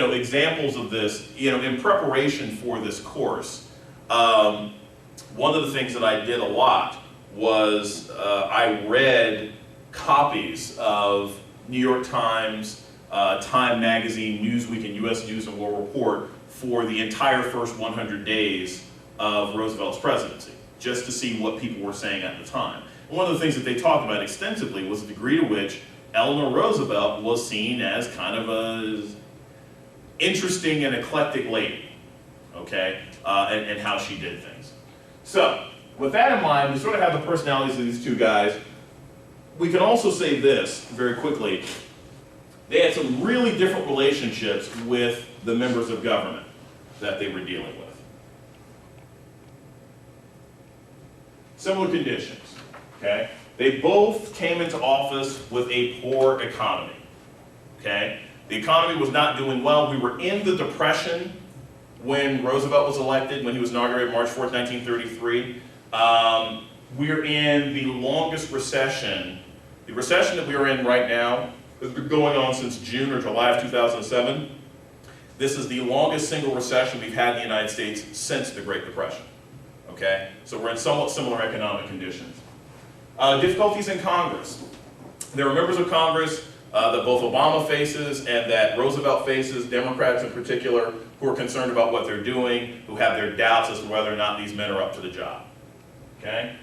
examples of this, in preparation for this course, one of the things that I did a lot was I read copies of New York Times, Time Magazine, Newsweek, and U.S. News and World Report for the entire first 100 days of Roosevelt's presidency, just to see what people were saying at the time. And one of the things that they talked about extensively was the degree to which Eleanor Roosevelt was seen as kind of a interesting and eclectic lady, okay, and how she did things. So, with that in mind, we sort of have the personalities of these two guys. We can also say this very quickly. They had some really different relationships with the members of government that they were dealing with. Similar conditions, okay? They both came into office with a poor economy, okay? The economy was not doing well. We were in the Depression when Roosevelt was elected, when he was inaugurated March 4th, 1933. We're in the longest recession. The recession that we are in right now has been going on since June or July of 2007. This is the longest single recession we've had in the United States since the Great Depression, okay? So we're in somewhat similar economic conditions. Difficulties in Congress. There are members of Congress that both Obama faces and that Roosevelt faces, Democrats in particular, who are concerned about what they're doing, who have their doubts as to whether or not these men are up to the job, okay?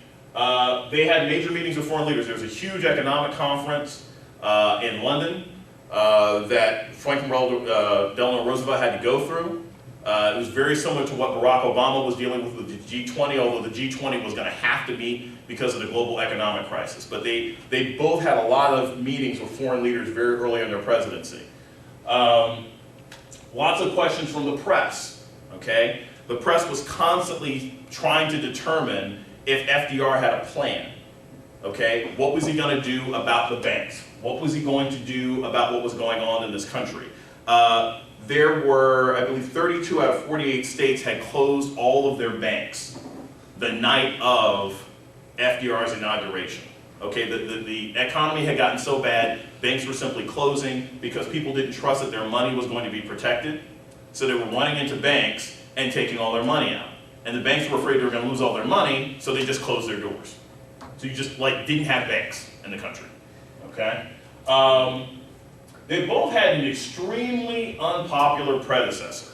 They had major meetings with foreign leaders. There was a huge economic conference in London that Franklin Delano Roosevelt had to go through. It was very similar to what Barack Obama was dealing with the G20, although the G20 was going to have to be because of the global economic crisis. But they both had a lot of meetings with foreign leaders very early in their presidency. Lots of questions from the press, okay? The press was constantly trying to determine if FDR had a plan, okay? What was he going to do about the banks? What was he going to do about what was going on in this country? There were, I believe, 32 out of 48 states had closed all of their banks the night of FDR's inauguration. Okay, the economy had gotten so bad, banks were simply closing because people didn't trust that their money was going to be protected. So they were running into banks and taking all their money out. And the banks were afraid they were going to lose all their money, so they just closed their doors. So you just didn't have banks in the country, okay? They both had an extremely unpopular predecessor.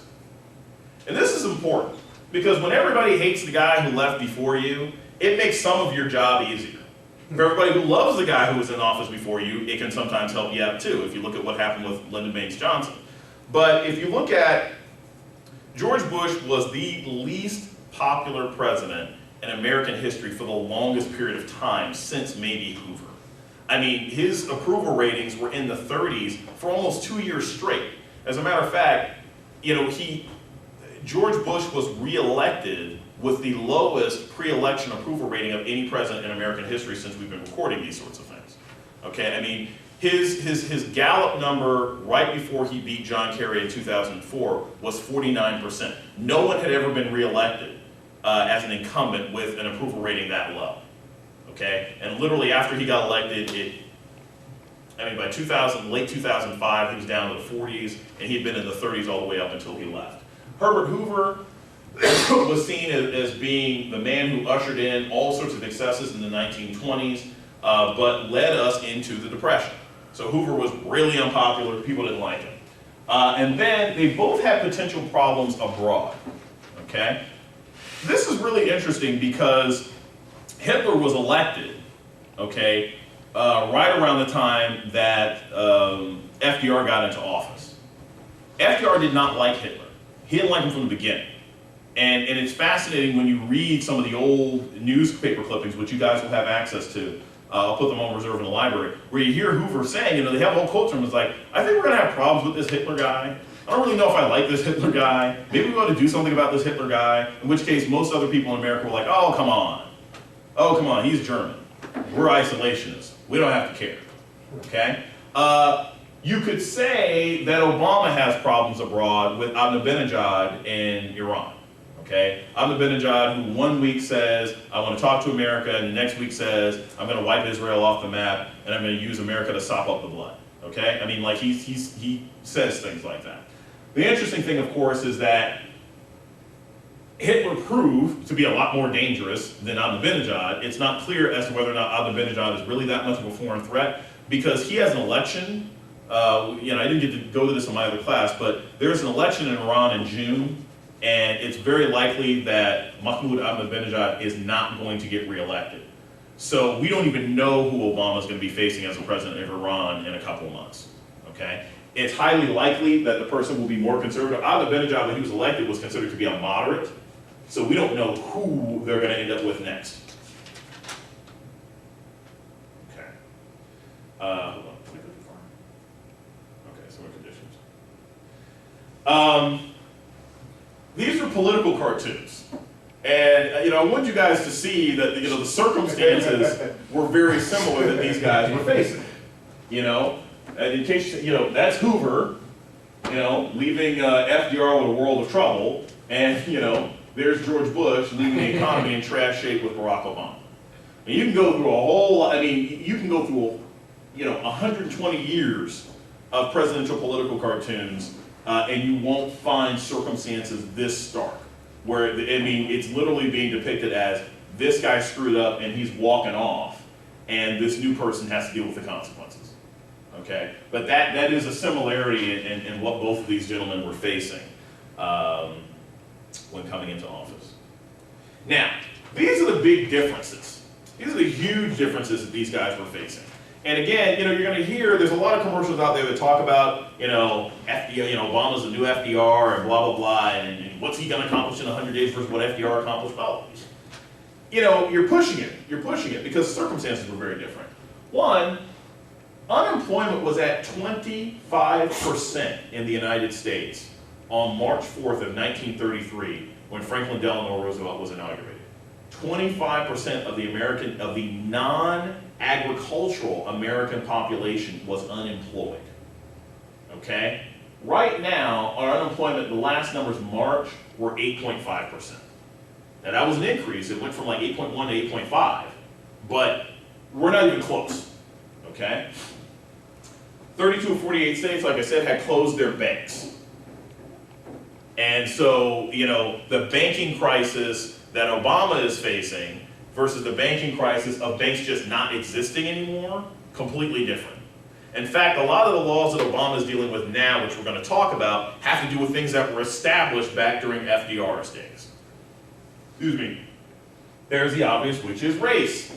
And this is important, because when everybody hates the guy who left before you, it makes some of your job easier. For everybody who loves the guy who was in office before you, it can sometimes help you out too, if you look at what happened with Lyndon Baines Johnson. But if you look at, George Bush was the least popular president in American history for the longest period of time since maybe Hoover. I mean, his approval ratings were in the 30s for almost 2 years straight. As a matter of fact, George Bush was reelected with the lowest pre-election approval rating of any president in American history since we've been recording these sorts of things. Okay, I mean, his Gallup number right before he beat John Kerry in 2004 was 49%. No one had ever been reelected as an incumbent with an approval rating that low. Okay, and literally after he got elected, by late 2005, he was down to the 40s, and he'd been in the 30s all the way up until he left. Herbert Hoover was seen as being the man who ushered in all sorts of excesses in the 1920s, but led us into the Depression. So Hoover was really unpopular, people didn't like him. And then they both had potential problems abroad, okay? This is really interesting because Hitler was elected, okay, right around the time that FDR got into office. FDR did not like Hitler. He didn't like him from the beginning. And it's fascinating when you read some of the old newspaper clippings, which you guys will have access to. I'll put them on reserve in the library, where you hear Hoover saying, they have whole quotes from him. It's like, I think we're going to have problems with this Hitler guy. I don't really know if I like this Hitler guy. Maybe we want to do something about this Hitler guy. In which case, most other people in America were like, oh, come on. Oh, come on, he's German. We're isolationists. We don't have to care, okay? You could say that Obama has problems abroad with Ahmadinejad in Iran, okay? Ahmadinejad, who 1 week says, I want to talk to America, and the next week says, I'm going to wipe Israel off the map, and I'm going to use America to sop up the blood, okay? I mean, he says things like that. The interesting thing, of course, is that Hitler proved to be a lot more dangerous than Ahmadinejad. It's not clear as to whether or not Ahmadinejad is really that much of a foreign threat, because he has an election. I didn't get to go to this in my other class, but there's an election in Iran in June, and it's very likely that Mahmoud Ahmadinejad is not going to get reelected. So we don't even know who Obama is going to be facing as a president of Iran in a couple of months. Okay? It's highly likely that the person will be more conservative. Ahmadinejad, when he was elected, was considered to be a moderate. So we don't know who they're going to end up with next. Okay. Hold on. Did I go too far? Okay, so what conditions? These are political cartoons. And, I want you guys to see that, the circumstances were very similar that these guys were facing. And in case, that's Hoover, leaving FDR with a world of trouble. And, there's George Bush leaving the economy in trash shape with Barack Obama. And you can go through a whole lot, you can go through, 120 years of presidential political cartoons, and you won't find circumstances this stark. Where, it's literally being depicted as this guy screwed up and he's walking off, and this new person has to deal with the consequences. Okay? But that is a similarity in what both of these gentlemen were facing when coming into office. Now, these are the big differences. These are the huge differences that these guys were facing. And again, you're going to hear, there's a lot of commercials out there that talk about, FDR, Obama's the new FDR and blah, blah, blah, and what's he going to accomplish in 100 days versus what FDR accomplished? Well, you're pushing it. You're pushing it because circumstances were very different. One, unemployment was at 25% in the United States on March 4th of 1933 when Franklin Delano Roosevelt was inaugurated. 25% of the non-agricultural American population was unemployed. Okay? Right now, our unemployment, the last numbers March, were 8.5%. Now that was an increase. It went from like 8.1 to 8.5, but we're not even close. Okay? 32 of 48 states, like I said, had closed their banks. And so, the banking crisis that Obama is facing versus the banking crisis of banks just not existing anymore, completely different. In fact, a lot of the laws that Obama is dealing with now, which we're going to talk about, have to do with things that were established back during FDR's days. Excuse me. There's the obvious, which is race.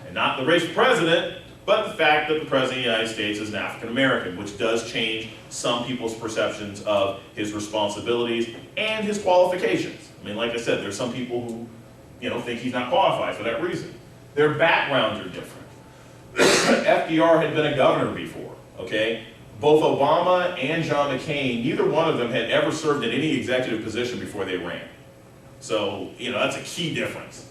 And not the race of president, but the fact that the President of the United States is an African American, which does change some people's perceptions of his responsibilities and his qualifications. Like I said, there's some people who, think he's not qualified for that reason. Their backgrounds are different. FDR had been a governor before, okay? Both Obama and John McCain, neither one of them had ever served in any executive position before they ran. So, that's a key difference.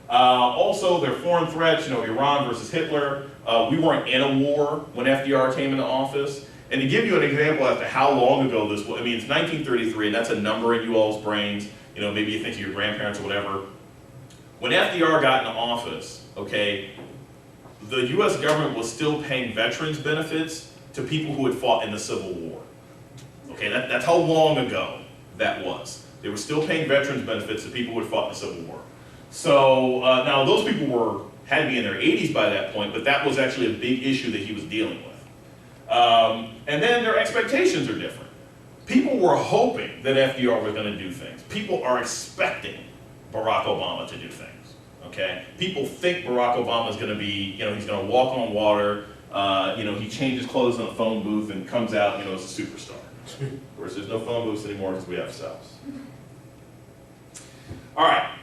Also, their foreign threats, Iran versus Hitler. We weren't in a war when FDR came into office. And to give you an example as to how long ago this was, it's 1933, and that's a number in you all's brains. Maybe you think of your grandparents or whatever. When FDR got into office, okay, the U.S. government was still paying veterans benefits to people who had fought in the Civil War. Okay, that's how long ago that was. They were still paying veterans benefits to people who had fought in the Civil War. So now those people had to be in their 80s by that point, but that was actually a big issue that he was dealing with. And then their expectations are different. People were hoping that FDR was going to do things. People are expecting Barack Obama to do things. Okay? People think Barack Obama is going to be, he's going to walk on water. He changes clothes in a phone booth and comes out, as a superstar. Of course, there's no phone booths anymore because we have cells. All right.